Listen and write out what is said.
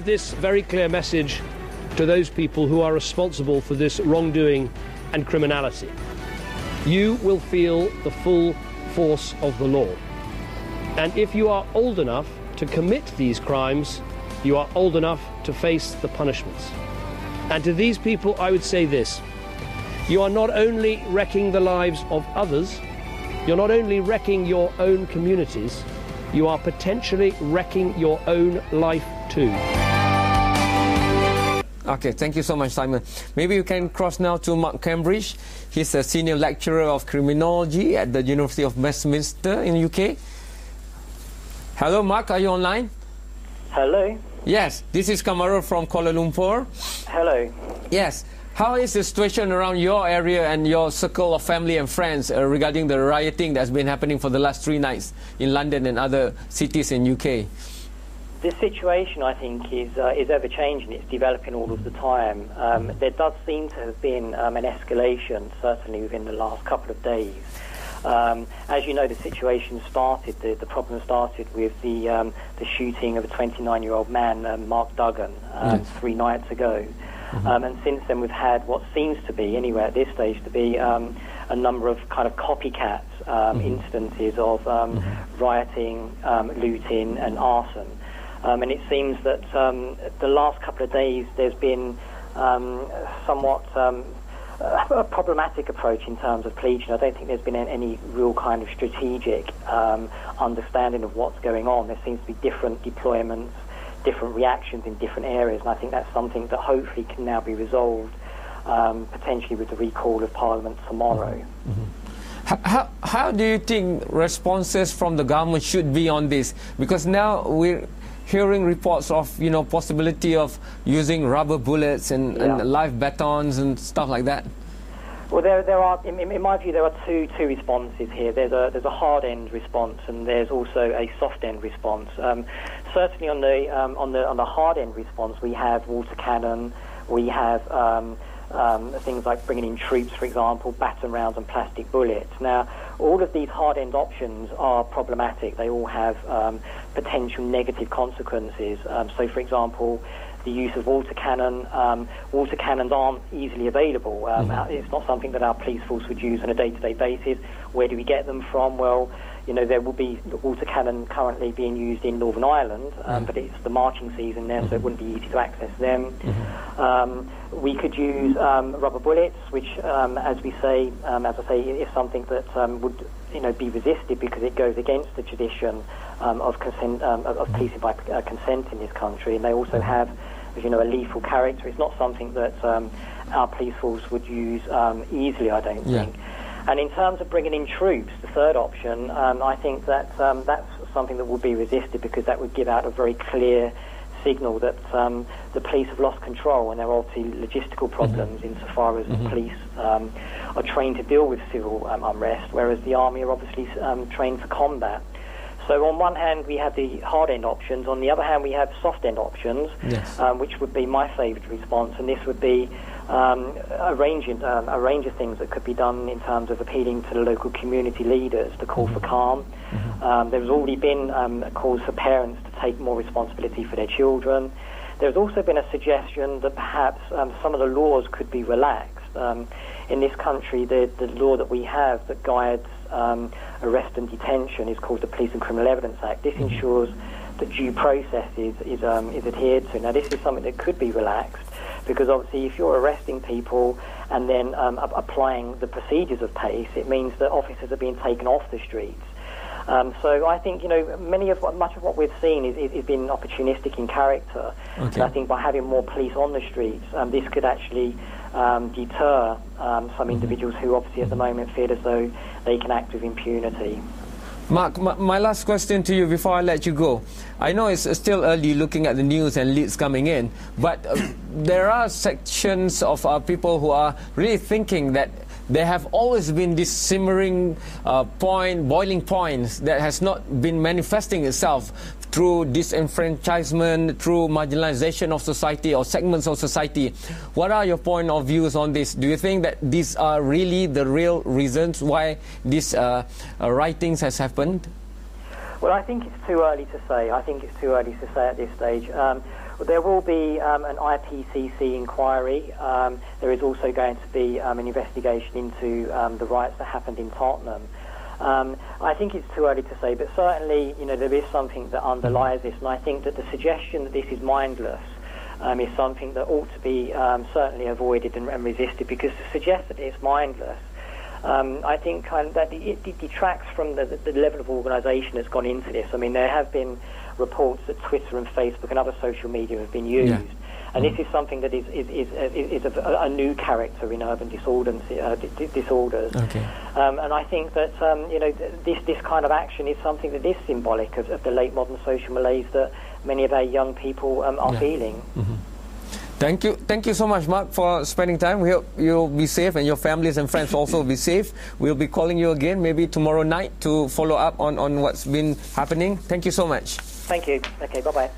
this very clear message to those people who are responsible for this wrongdoing and criminality. You will feel the full force of the law. And if you are old enough to commit these crimes, you are old enough to face the punishments. And to these people, I would say this: you are not only wrecking the lives of others, you're not only wrecking your own communities, you are potentially wrecking your own life too. Okay, thank you so much, Simon. Maybe you can cross now to Mark Cambridge. He's a senior lecturer of criminology at the University of Westminster in the UK. Hello, Mark, are you online? Hello. Yes, this is Kamaru from Kuala Lumpur. Hello. Yes. How is the situation around your area and your circle of family and friends regarding the rioting that's been happening for the last 3 nights in London and other cities in UK? The situation, I think, is ever-changing. It's developing all of the time. There does seem to have been an escalation, certainly within the last couple of days. As you know, the situation started, the problem started with the shooting of a 29-year-old man, Mark Duggan, 3 nights ago. And since then we've had what seems to be, anyway at this stage, to be a number of kind of copycat instances of rioting, looting and arson. And it seems that the last couple of days there's been somewhat a problematic approach in terms of policing. I don't think there's been any real kind of strategic understanding of what's going on. There seems to be different deployments, different reactions in different areas, and I think that's something that hopefully can now be resolved, potentially with the recall of Parliament tomorrow. How do you think responses from the government should be on this? Because now we're hearing reports of, you know, possibility of using rubber bullets and live batons and stuff like that. Well, there are, in my view, there are two responses here. There's a hard end response, and there's also a soft end response. Certainly, on the hard end response, we have water cannon, we have things like bringing in troops, for example, baton rounds and plastic bullets. Now, all of these hard end options are problematic. They all have potential negative consequences. So, for example, the use of water cannon. Water cannons aren't easily available. It's not something that our police force would use on a day-to-day basis. Where do we get them from? Well, you know, there will be water cannon currently being used in Northern Ireland, but it's the marching season there, so it wouldn't be easy to access them. We could use rubber bullets, which, as I say, is something that would, you know, be resisted because it goes against the tradition of consent, of policing by consent in this country, and they also have, as you know, a lethal character. It's not something that our police force would use easily, I don't think. And in terms of bringing in troops, the third option, I think that that's something that will be resisted because that would give out a very clear signal that the police have lost control, and there are obviously logistical problems insofar as the police are trained to deal with civil unrest, whereas the army are obviously trained for combat. So on one hand we have the hard end options, on the other hand we have soft end options, which would be my favourite response, and this would be a range of things that could be done in terms of appealing to the local community leaders to call for calm. There's already been calls for parents to take more responsibility for their children. There's also been a suggestion that perhaps some of the laws could be relaxed. In this country, the law that we have that guides arrest and detention is called the Police and Criminal Evidence Act. This ensures that due process is adhered to. Now, this is something that could be relaxed because obviously if you're arresting people and then applying the procedures of PACE, it means that officers are being taken off the streets. So I think, you know, much of what we've seen is been opportunistic in character. And I think by having more police on the streets, this could actually deter some individuals who obviously at the moment feel as though they can act with impunity. Mark, my last question to you before I let you go. I know it's still early looking at the news and leads coming in, but there are sections of people who are really thinking that there have always been this simmering boiling points that has not been manifesting itself through disenfranchisement, through marginalization of society or segments of society. What are your point of views on this? Do you think that these are really the real reasons why these writings has happened? Well, I think it's too early to say. I think it's too early to say at this stage. There will be an IPCC inquiry. There is also going to be an investigation into the riots that happened in Tottenham. I think it's too early to say, but certainly, there is something that underlies this, and I think that the suggestion that this is mindless is something that ought to be certainly avoided and resisted, because to suggest that it's mindless, I think that it detracts from the level of organisation that's gone into this. I mean, there have been reports that Twitter and Facebook and other social media have been used. Yeah. And this is something that is of a new character in urban disorders. Okay. And I think that this kind of action is something that is symbolic of the late modern social malaise that many of our young people are feeling. Mm-hmm. Thank you so much, Mark, for spending time. We hope you'll be safe and your families and friends also be safe. We'll be calling you again maybe tomorrow night to follow up on what's been happening. Thank you so much. Thank you. Okay, bye-bye.